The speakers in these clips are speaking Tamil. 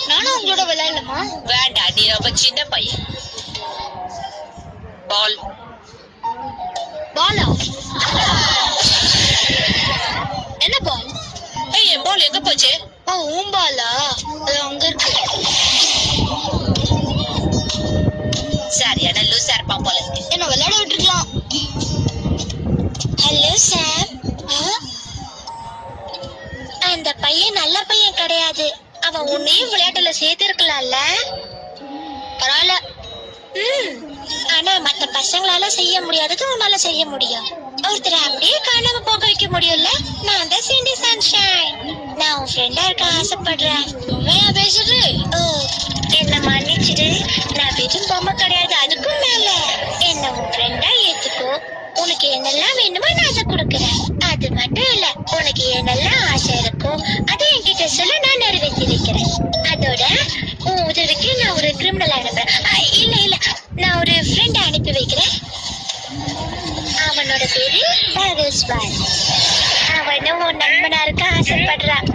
நானும் உங்களோட விளையாடலாமா? வேண்டாம், நீ ரொம்ப சின்ன பையன். பால். பாலா? என்ன பால்? என் பால் எங்க போச்சு? உன் பாலா? அது அங்க இருக்கு. சரியான லூசா இருப்பான் போல இருக்கு. என்ன விளையாட விட்டுருக்கலாம். Hello sir. அந்த பையன் நல்ல பையன் கிடையாது. அவன் உன்னையும் விளையாட்டுல சேர்த்திருக்கலாம்ல. பரவாயில்ல. ஆனா மத்த பசங்களால செய்ய முடியாதது உன்னால செய்ய முடியும். ஒருத்தரை அப்படியே காணாம போக வைக்க முடியும்ல. நான் தான் சிண்டி சன்ஷைன். நான் உன் ஃப்ரெண்டா இருக்க ஆசைப்படுறேன். உண்மையா பேசுறது? என்ன மன்னிச்சிடு. நான் வெறும் பொம்மை கிடையாது, அதுக்கும் மேல என்ன உன் ஃப்ரெண்டா ஏத்துக்கோ. உனக்கு என்னெல்லாம் வேணுமோ நான் அதை கொடுக்குறேன். அது மட்டும் இல்ல, உனக்கு என்னெல்லாம் ஆசை இருக்கோ அதை என்கிட்ட சொல்ல, நான் நிறைவேற்றி வைக்கிறேன். அதோட உன் உதவிக்கு நான் ஒரு கிரிமினல் அனுப்புறேன். இல்ல நான் ஒரு ஃப்ரெண்ட் அனுப்பி வைக்கிறேன். அவனோட பேரு பகஸ்வான். அவனும் உன் நண்பனா இருக்க ஆசைப்படுறான்.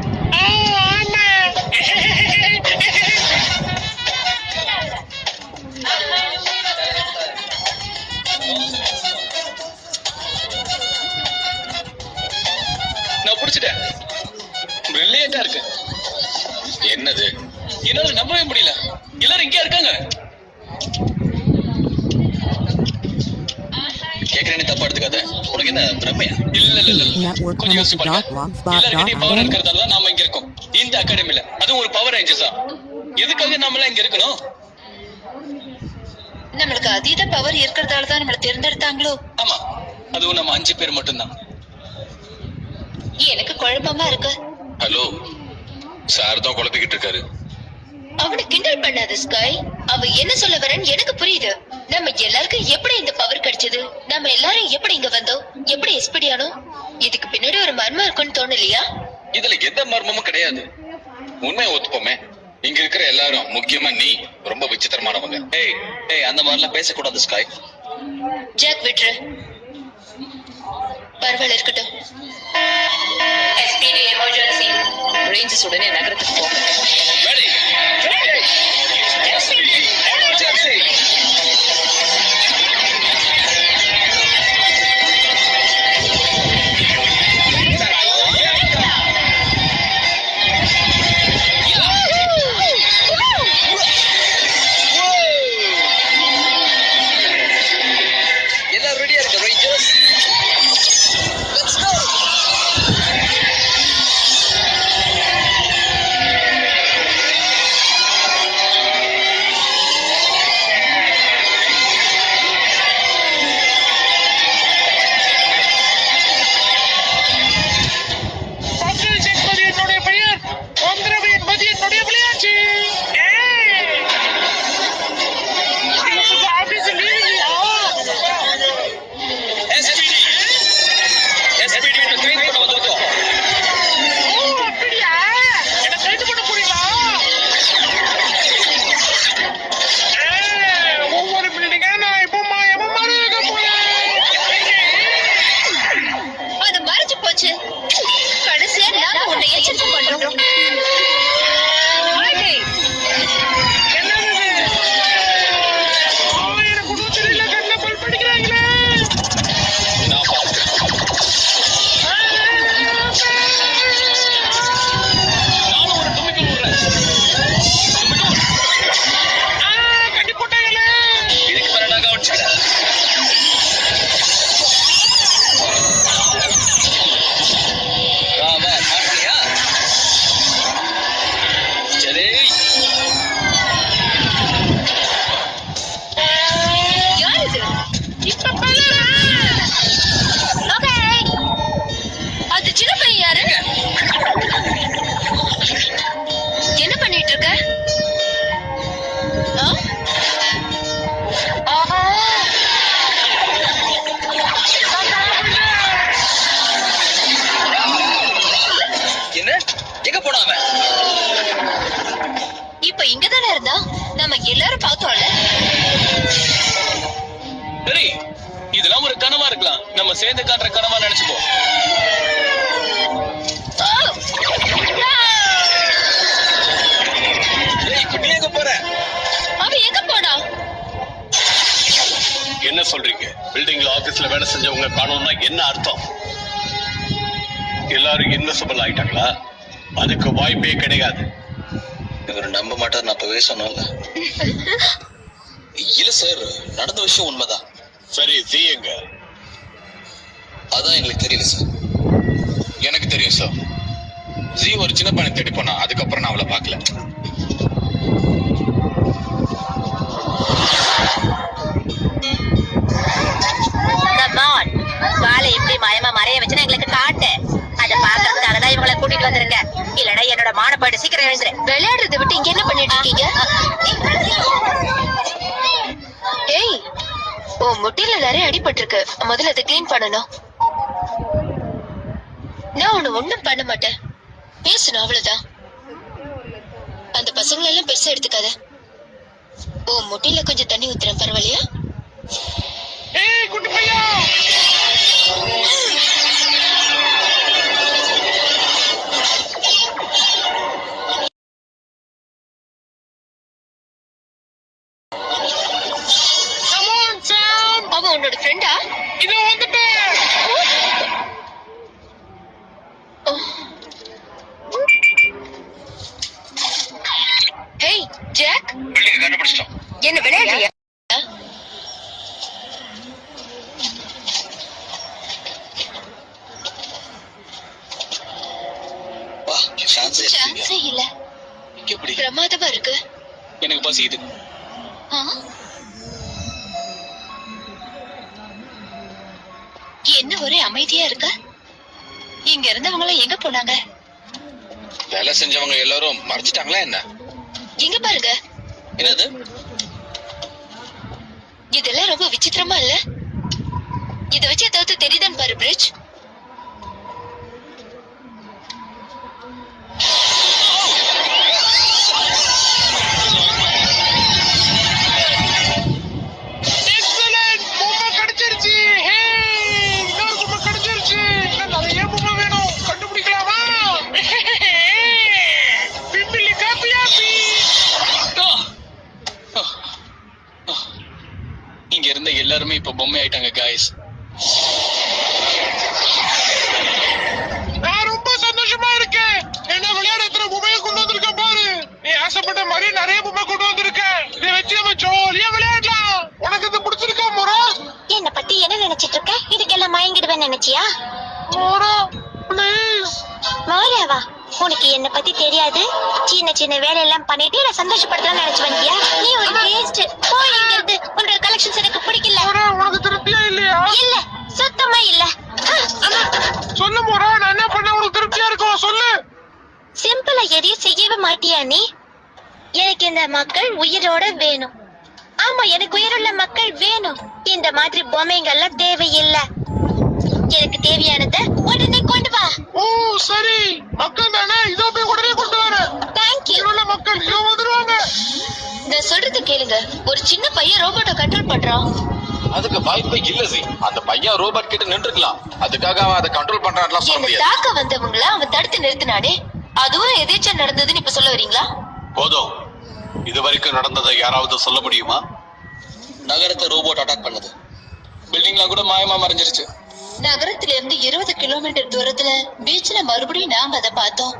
நான் புடிச்சிட்டேன். பிரில்லியண்டா இருக்கு. என்னது? என்னால நம்பவே முடியல. எல்லாரும் இங்கே இருக்காங்க. கேக்குறேன்னு தப்பா எடுத்துக்காத. உனக்கு என்ன பிரமையா? இல்ல. கொஞ்சம் யோசிச்சு பாருங்க. எல்லாருக்கிட்டையும் பவர் இருக்கிறதால நாம இங்க இருக்கோம். இந்த அகாடமில அதுவும் ஒரு பவர் ரேஞ்சர்ஸா. எதுக்காக நாம எல்லாம் இங்க இருக்கணும்? நம்மளுக்கு அதீத பவர் இருக்கிறதால தான் நம்மள தேர்ந்தெடுத்தாங்களோ? ஆமா, அதுவும் நம்ம 5 பேர் மட்டும்தான். எனக்கு குழப்பமா இருக்கு. ஹலோ, சார் தான் குழப்பிக்கிட்டு இருக்காரு. அவனை கிண்டல் பண்ணாத ஸ்கை. அவ என்ன சொல்ல வரேன்னு எனக்கு புரியுது. நம்ம எல்லாருக்கும் எப்படி இந்த பவர் கிடைச்சது? நம்ம எல்லாரும் எப்படி இங்க வந்தோம்? எப்படி எஸ்பிடி ஆனோம்? இதுக்கு பின்னாடி ஒரு மர்மம் இருக்குன்னு தோணலையா? இதுல எந்த மர்மமும் கிடையாது. உண்மையை ஒத்துப்போமே. இங்க இருக்கிற எல்லாரும், முக்கியமா நீ, ரொம்ப விசித்திரமானவங்க. ஏய் அந்த மாதிரிலாம் பேசக்கூடாது ஸ்கை. ஜாக் விட்ரு. பரவாயில்ல, இருக்கட்டும். SPD emergency. ரேஞ்சஸ் உடனே நகரத்துக்கு போங்க. எல்லாரும் ரெடியா இருக்க ரேஞ்சர்ஸ்? Let's go. கடைசியா நான் உன்னை எச்சரிக்கை பண்றோம். இப்ப இங்கதானே இருந்தா? நம்ம எல்லாரும் பார்த்தோம்ல. நம்ம சேர்ந்து காட்டுற கனவா நினைச்சுப்போம். இப்ப நீ எங்க போற? அவன் எங்க போனா? என்ன சொல்றீங்க? பில்டிங்ல ஆபீஸ்ல வேலை செஞ்சவங்க காணோம்னா என்ன அர்த்தம்? எல்லாரும் இன்வெஸ்டபிள் ஆயிட்டாங்களா? அதுக்கு வாய்ப்பே கிடையாது. இவர் நம்ப மாட்டார், நான் அப்பவே சொன்னேன்ல. இல்ல சார், நடந்த விஷயம் உண்மைதான். சரி, செய்யுங்க. அதான் எங்களுக்கு தெரியல சார். எனக்கு தெரியும் சார். ஜி ஒரு சின்ன பையனை தேடி போனா, அதுக்கப்புறம் நான் அவளை பார்க்கல. வாழை எப்படி மயமா மறைய வச்சுன்னா எங்களுக்கு காட்டு. அதை பாக்குறதுக்காக தான் இவங்களை கூட்டிட்டு வந்திருக்க. இல்லடா என்னோட மானப்பாடு சீக்கிரம் எழுந்துரு. விளையாடுறதை விட்டு இங்க என்ன பண்ணிட்டு இருக்கீங்க? ஏய், உன் முட்டில நிறைய அடிபட்டிருக்கு. முதல்ல அதை கிளீன் பண்ணணும். நான் உன்னை ஒண்ணும் பண்ண மாட்டேன். பேசணும் அவ்வளவுதான். அந்த பசங்களை எல்லாம் பெருசா எடுத்துக்காத. உன் முட்டில கொஞ்சம் தண்ணி ஊத்துறேன், பரவாயில்லையா? ஏய் குட்டி பையா, அவன் உன்னோட ஃப்ரெண்டா? இதோ வந்துட்டேன். ஹேய் ஜாக், பில்டிங் கண்டுபிடிச்சிட்டோம். என்ன விளையாடுறியா? வா, சான்ஸே சான்ஸே இல்ல. எப்படி? பிரமாதமா இருக்கு. எனக்கு பசிக்குது. என்ன ஒரே அமைதியா இருக்க? இங்க இருந்தவங்க எல்லாம் எங்க போனாங்க? வேலை செஞ்சவங்க எல்லாரும் மறைச்சிட்டாங்களா என்ன? எங்க பாருங்க. என்னது? இதெல்லாம் ரொம்ப விசித்திரமா இல்ல? இத வச்சு ஏதாவது தெரியுதான்னு பாரு பிரிட்ஜ். இங்க இருந்த எல்லாருமே இப்ப பொம்மை ஆயிட்டாங்க காய்ஸ். நான் ரொம்ப சந்தோஷமா இருக்கேன். என்ன விளையாட எத்தனை பொம்மையை கொண்டு வந்திருக்க பாரு. நீ ஆசைப்பட்ட மாதிரி நிறைய பொம்மை கொண்டு வந்திருக்க. இதை வச்சு நம்ம ஜாலியா விளையாடலாம். உனக்கு இது பிடிச்சிருக்கா மோரா? என்ன பத்தி என்ன நினைச்சிட்டு இருக்க? இதுக்கெல்லாம் மயங்கிடுவேன் நினைச்சியா? மோரா ப்ளீஸ். மோராவா? உனக்கு என்ன பத்தி தெரியாது. சின்ன சின்ன வேலையெல்லாம் பண்ணிட்டு என்ன சந்தோஷப்படுத்தலாம் நினைச்சு வந்தியா? நீ ஒரு வேஸ்ட். போய் இங்க இருந்து. உன்னோட கலெக்ஷன்ஸ் எனக்கு பிடிக்கல. மோரா உனக்கு திருப்தியா இல்லையா? இல்ல, சுத்தமா இல்ல. சொல்லு மோரா, நான் என்ன பண்ண உனக்கு திருப்தியா இருக்கும் சொல்லு. சிம்பிளா எதையும் செய்யவே மாட்டியா நீ? எனக்கு இந்த மக்கள் உயிரோட வேணும். ஆமா, எனக்கு உயிருள்ள மக்கள் வேணும். இந்த மாதிரி பொம்மைங்கள்லாம் தேவையில்லை. எனக்கு தேவையானத உடனே கொண்டு வா. ஓ சரி, மக்கள் தானே, இதோ போய் உடனே கொண்டு வர. தேங்க்யூ. உள்ள மக்கள் இதோ வந்துருவாங்க. நான் சொல்றது கேளுங்க. ஒரு சின்ன பையன் ரோபோட்டை கண்ட்ரோல் பண்றான். அதுக்கு வாய்ப்பே இல்ல ஜி. அந்த பையன் ரோபோட் கிட்ட நின்றுக்கலாம். அதுக்காக அவன் அதை கண்ட்ரோல் பண்றான்லாம் சொல்ல என்ன முடியாது. தாக்க வந்தவங்கள அவன் தடுத்து நிறுத்தினானே, அதுவும் எதேச்சா நடந்ததுன்னு இப்ப சொல்ல வரீங்களா? போதும். இது வரைக்கும் நடந்ததை யாராவது சொல்ல முடியுமா? நகரத்தை ரோபோட் அட்டாக் பண்ணது. பில்டிங்லாம் கூட மாயமா மறைஞ்சிருச்சு. நகரத்துல இருந்து 20 கிலோமீட்டர் தூரத்துல பீச்ல மறுபடியும் நாங்க அதை பார்த்தோம்.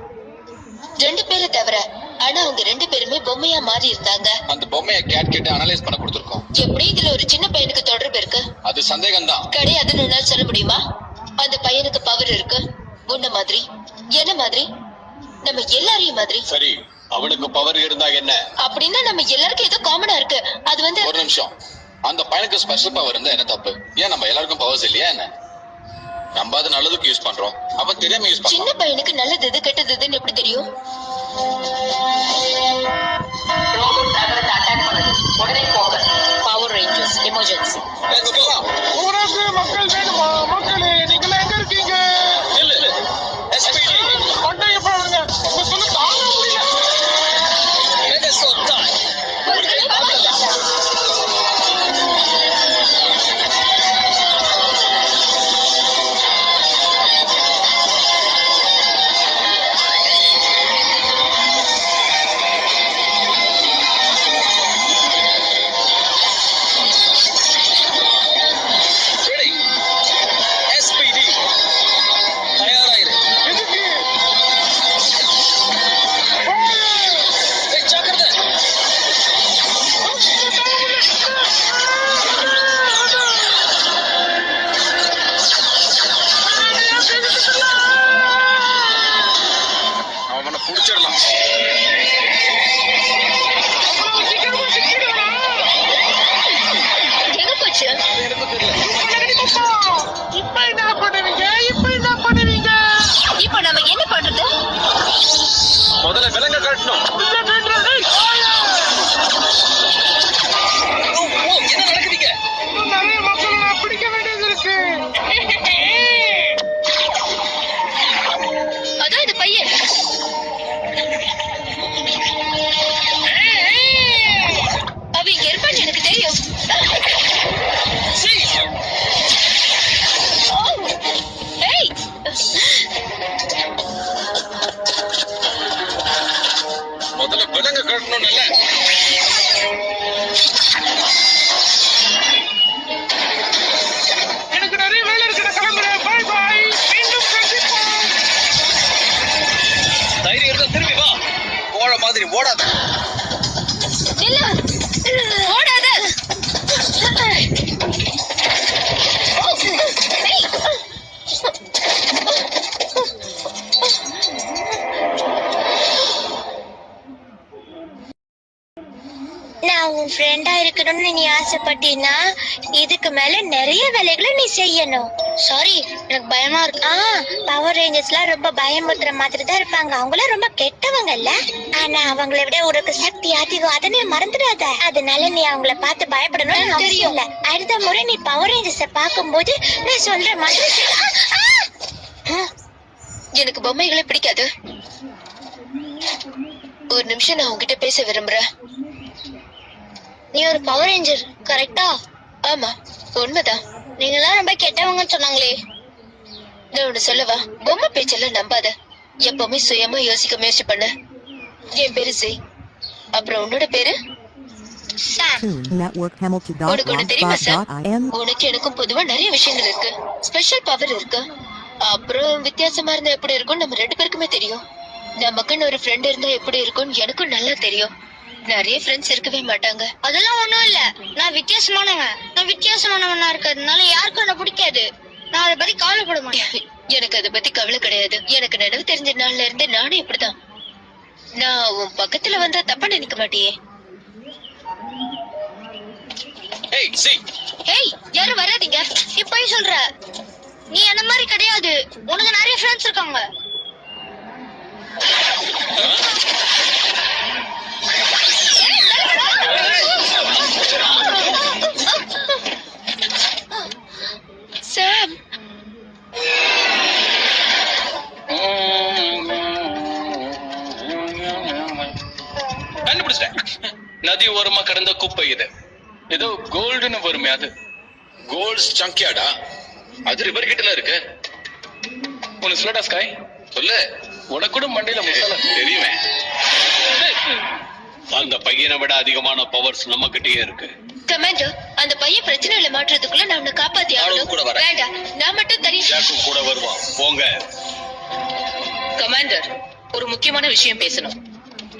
2 பேரை தவிர. ஆனா அவங்க 2 பேருமே பொம்மையா மாறி இருந்தாங்க. அந்த பொம்மையை கேட் கிட்ட அனலைஸ் பண்ண கொடுத்திருக்கோம். எப்படி இதுல ஒரு சின்ன பையனுக்கு தொடர்பு இருக்கு? அது சந்தேகம் தான். கிடையாதுன்னு உன்னால சொல்ல முடியுமா? அந்த பையனுக்கு பவர் இருக்கு. உன்ன மாதிரி, என்ன மாதிரி, நம்ம எல்லாரையும் மாதிரி. சரி, அவனுக்கு பவர் இருந்தா என்ன? அப்படின்னா நம்ம எல்லாருக்கும் ஏதோ காமனா இருக்கு. அது வந்து ஒரு நிமிஷம். அந்த பையனுக்கு ஸ்பெஷல் பவர் இருந்தா என்ன தப்பு? ஏன் நம்ம எல்லாருக்கும் பவர்ஸ் இல்லையா என்ன? நம்ம அது நல்லதுக்கு யூஸ் பண்றோம். அவன் தெரியாம யூஸ் சின்ன பண்றான். பையனுக்கு நல்லது எது கெட்டது எதுன்னு எப்படி தெரியும்? Power Rangers emergency. எங்க போலாம்? ஊராக்கு மக்கள் வேணுமா? மக்களே நீங்க எங்க இருக்கீங்க? இல்ல SPD. கொண்டை எப்ப வருங்க? உங்க சொல்ல தாங்க முடியல. Let us all die. உன் ஃப்ரெண்டா இருக்கணும்னு நீ ஆசைப்பட்டீன்னா இதுக்கு மேல நிறைய வேலைகளை நீ செய்யணும். சாரி, எனக்கு பயமா இருக்கு. பவர் ரேஞ்சர்ஸ்லாம் ரொம்ப பயமுறுத்துற மாதிரி தான் இருப்பாங்க. அவங்களாம் ரொம்ப கெட்டவங்கல்ல. ஆனா அவங்கள விட உனக்கு சக்தி அதிகம், அதை நீ மறந்துடாத. அதனால நீ அவங்கள பார்த்து பயப்படணும்னு அவசியம் இல்ல. அடுத்த முறை நீ பவர் ரேஞ்சர்ஸ பாக்கும்போது நான் சொல்ற மாதிரி எனக்கு பொம்மைகளே பிடிக்காது. ஒரு நிமிஷம் நான் உங்ககிட்ட பேச விரும்புறேன். நீ ஒரு பவர் ரேஞ்சர் கரெக்டா? ஆமா, உண்மைதான். நீங்க எல்லாம் ரொம்ப கெட்டவங்கன்னு சொன்னாங்களே. நான் ஒண்ணு சொல்லவா? பொம்மை பேச்செல்லாம் நம்பாத. எப்பவுமே சுயமா யோசிக்க முயற்சி பண்ணு. என் பேரு சி. அப்புறம் உன்னோட பேரு? உனக்கு ஒண்ணு தெரியுமா சார்? உனக்கு எனக்கும் பொதுவா நிறைய விஷயங்கள் இருக்கு. ஸ்பெஷல் பவர் இருக்கு. அப்புறம் வித்தியாசமா இருந்தா எப்படி இருக்கும் நம்ம 2 பேருக்குமே தெரியும். நமக்குன்னு ஒரு ஃப்ரெண்ட் இருந்தா எப்படி இருக்கும்னு எனக்கும் நல்லா தெரியும். நிறைய ஃப்ரெண்ட்ஸ் இருக்கவே மாட்டாங்க. அதெல்லாம் ஒண்ணும் இல்ல. நான் வித்தியாசமானவனா இருக்கிறதுனால யாருக்கும் என்ன பிடிக்காது. நான் அதை பத்தி கவலைப்பட மாட்டேன். எனக்கு அதை பத்தி கவலை கிடையாது. எனக்கு நினைவு தெரிஞ்ச நாள்ல இருந்து நானும் இப்படிதான். நான் உன் பக்கத்துல வந்தா தப்பா நினைக்க மாட்டியே. ஏய் சி, ஏய், யாரும் வராதீங்க. இப்பயும் சொல்ற, நீ அந்த மாதிரி கிடையாது. உனக்கு நிறைய ஃப்ரெண்ட்ஸ் இருக்காங்க. சாம், கண்டுபிடிச்சிட்டேன். நதி ஓரமா கடந்த குப்பை இது. ஏதோ கோல்டுன்னு வருமே அது. கோல்ட்ஸ் ஜங்க்யார்டா? அது ரிவர் கிட்டல இருக்கு. உனக்கு சொல்லடா ஸ்காய்? சொல்லு. உனக்கு கூட மண்டையில மசாலா தெரியுமே. அந்த பையனை விட அதிகமான பவர்ஸ் நம்ம கிட்டயே இருக்கு. கமாண்டர், அந்த பையன் பிரச்சனைகளை மாற்றுறதுக்குள்ள நான் உன்னை காப்பாத்தி நானும் கூட ஆகணும். வரேன். வேண்டாம், நான் மட்டும் தெரியும். ஜாக்கும் கூட வருவான். போங்க. கமாண்டர், ஒரு முக்கியமான விஷயம் பேசணும்.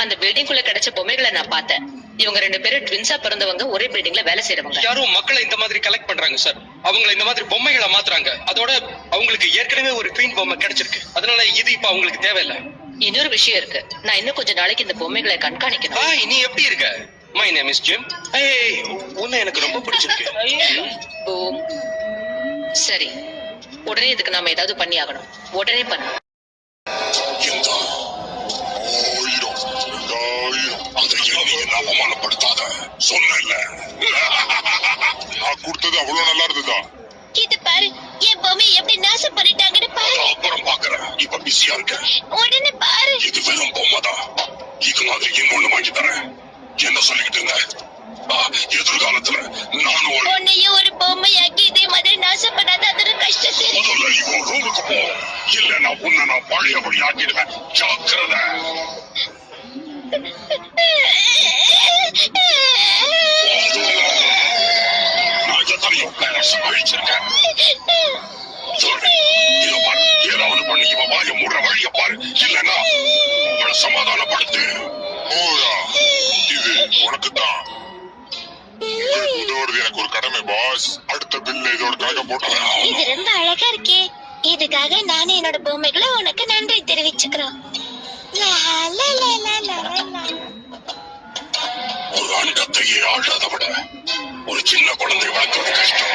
அந்த பில்டிங்குள்ள கிடைச்ச பொம்மைகளை நான் பார்த்தேன். இவங்க 2 பேரும் ட்வின்ஸா பிறந்தவங்க, ஒரே பில்டிங்ல வேலை செய்யறவங்க. யாரும் மக்களை இந்த மாதிரி கலெக்ட் பண்றாங்க சார். அவங்கள இந்த மாதிரி பொம்மைகளை மாத்துறாங்க. அதோட அவங்களுக்கு ஏற்கனவே ஒரு குவீன் பொம்மை கிடைச்சிருக்கு. அதனால இது இப்ப அவங்களுக்கு தேவையில்லை. இன்னொரு விஷயம் இருக்கு. நான் இன்னும் கொஞ்ச நாளைக்கு இந்த பொம்மைகளை கண்காணிக்கணும். ஹாய், நீ எப்படி இருக்க? My name is Jim. ஏய், உன்னை எனக்கு ரொம்ப பிடிச்சிருக்கு. ஓ, சரி. உடனே இதுக்கு நாம ஏதாவது பண்ணி ஆகணும். உடனே பண்ணு. அந்த எண்ணியை நான் அவமானப்படுத்தாத சொன்னேன்ல. நான் கொடுத்தது அவ்வளவு நல்லா இருந்ததா? இது பாரு, என் பொம்மை எப்படி நாசம் பண்ணிட்டாங்கன்னு பாரு. அப்புறம் பாக்குறேன். இப்ப பிஸியா இருக்க. உடனே பாரு. இது வெறும் பொம்மைதான். இது மாதிரி இன்னொன்னு வாங்கி தரேன். என்ன சொல்லிக்கிட்டு இருந்த? எதிர்காலத்துல நானும் ஒரு உன்னையும் ஒரு பொம்மையாக்கி இதே மாதிரி நாசம் பண்ணாத. அதோட கஷ்டத்தை முதல்ல நீ உன் ரூமுக்கு போ. இல்ல உன்னை நான் பழையபடி ஆக்கிடுவேன். ஜாக்கிரதை. நான் எத்தனையோ பேரண்ட்ஸ் அழிச்சிருக்கேன். சொல்லு, இதோ பாரு, ஏதாவது பண்ணி இவன் வாய மூடுற வழிய பாரு. இல்லன்னா உங்களை சமாதானப்படுத்து. இது உனக்குத்தான். உதவுறது எனக்கு ஒரு கடமை பாஸ். அடுத்த பில்ல இதோட கணக்க போட்டுறேன். இது ரொம்ப அழகா இருக்கே. இதுக்காக நானே என்னோட பொம்மைகளை உனக்கு நன்றி தெரிவிச்சுக்கிறோம். ஒரு அண்டத்தையே ஆள்றதை விட ஒரு சின்ன குழந்தை வளர்க்கறது கஷ்டம்.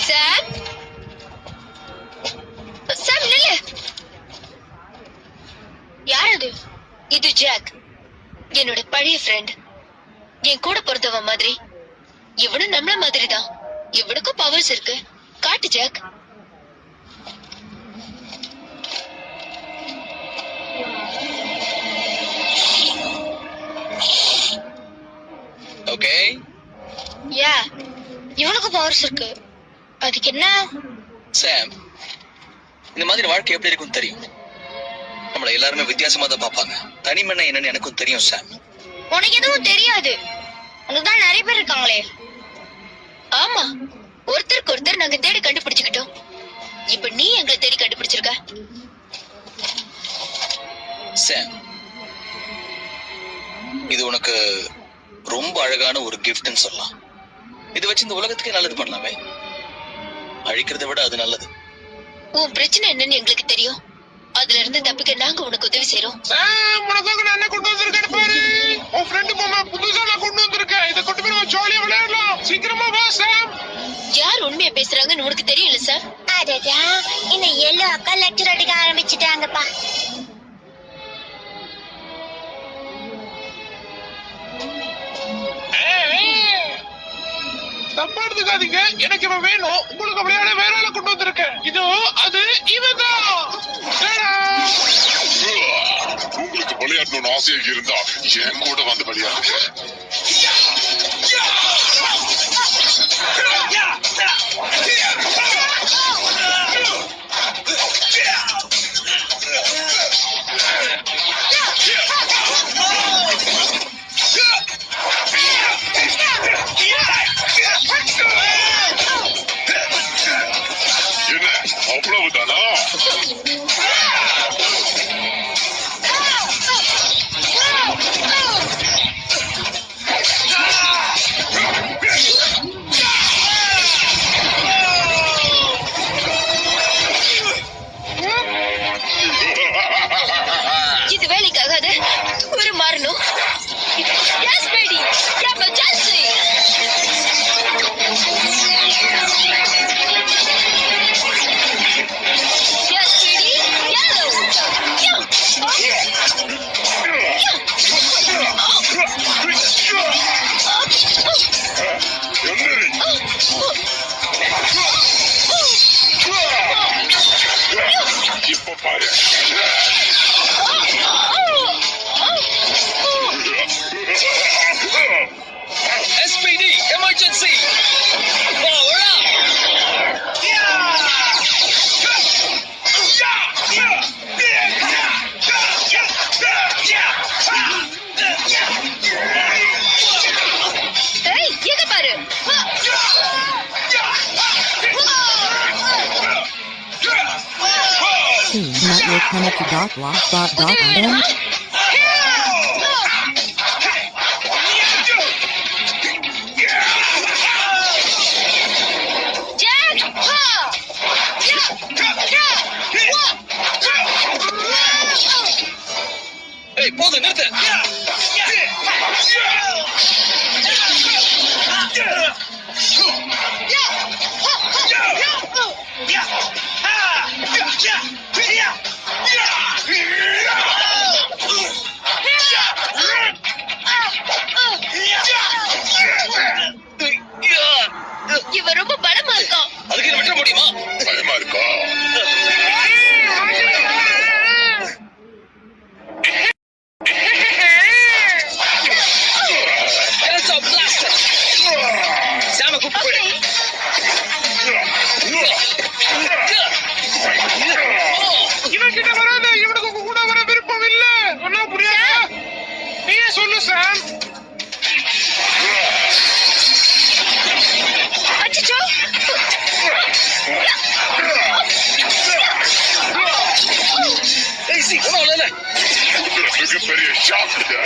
சாம், சாம் நில்லு. யார் அது? இது ஜாக், என்னோட பழைய ஃப்ரெண்ட். என் கூட பிறந்தவன் மாதிரி. இவனும் நம்மள மாதிரி தான். இவனுக்கும் பவர்ஸ் இருக்கு. காட்டு ஜாக். ஓகே. யா, இவனுக்கு பவர்ஸ் இருக்கு. அதுக்கு என்ன? சாம், இந்த மாதிரி வாழ்க்கை எப்படி இருக்கும்னு தெரியும். நம்மள எல்லாருமே வித்தியாசமா தான் பார்ப்பாங்க. தனிமண்ண என்னன்னு எனக்கும் தெரியும் சாம். உனக்கு எதுவும் தெரியாது. உனக்கு தான் நிறைய பேர் இருக்காங்களே. ஆமா, ஒருத்தருக்கு ஒருத்தர் நாங்க தேடி கண்டுபிடிச்சுக்கிட்டோம். இப்ப நீ எங்களை தேடி கண்டுபிடிச்சிருக்க. சாம், இது உனக்கு ரொம்ப அழகான ஒரு கிஃப்ட்னு சொல்லலாம். இது வச்சு இந்த உலகத்துக்கே நல்லது பண்ணலாமே. அழிக்கிறதை விட அது நல்லது. உன் பிரச்சனை என்னன்னு எங்களுக்கு தெரியும். அதுல இருந்து தப்பிக்க நாங்க உனக்கு உதவி செய்றோம். உனக்காக நான் என்ன கொண்டு வந்திருக்கேன் பாரு. உன் ஃப்ரெண்டு பொம்மை புதுசா நான் கொண்டு வந்திருக்கேன். இதை கொண்டு போய் நம்ம ஜாலியா விளையாடலாம். சீக்கிரமா வா சாம். யார் உண்மையை பேசுறாங்கன்னு உனக்கு தெரியல சார். அடடா, இந்த எல்லோ அக்கா லெக்சர் அடிக்க ஆரம்பிச்சுட்டாங்கப்பா. தப்பா எடுத்துக்காதீங்க. எனக்கு இவன் வேணும். உங்களுக்கு விளையாட வேற ஆளை கொண்டு வந்திருக்கேன். இதோ அது இவன்தான். உங்களுக்கு விளையாடணும்னு ஆசையாக இருந்தா என் கூட வந்து விளையாடுங்க. என்ன அவ்வளவுதானா? இது வேலைக்காகாது. ஒரு மாறணும். Yes, baby. Yeah, but just say. Yes, baby. Yellow. இப்ப பாரு. SPD emergency. Power up. Hey, எங்க பாரு. Network connected. உதவி வேணுமா? Jack! ஏய், போதும், நிறுத்து. இவன் ரொம்ப பலமா இருக்கான். அதுக்கு இதை விட்டுற முடியுமா? பயமா இருக்கா? It's a blaster. சாம கூப்பிட்டு போயிடு. இவன் கிட்ட வராத. இவனுக்கு உங்க கூட வர விருப்பம் இல்ல. ஒன்னா புரியாதா? நீயே சொல்லு சாம். அச்சச்சோ. ஏய், சி, ஒண்ணும் இல்ல. மிகப்பெரிய ஷாக் இது.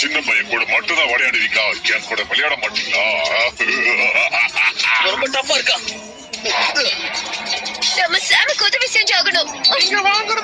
சின்ன பையன் கூட மட்டும்தான் விளையாடுவீங்களா? என் கூட விளையாட மாட்டீங்களா? ரொம்ப டஃப்பா இருக்கா. நம்ம சாமுக்கு உதவி செஞ்சாகணும். நீங்க வாங்குற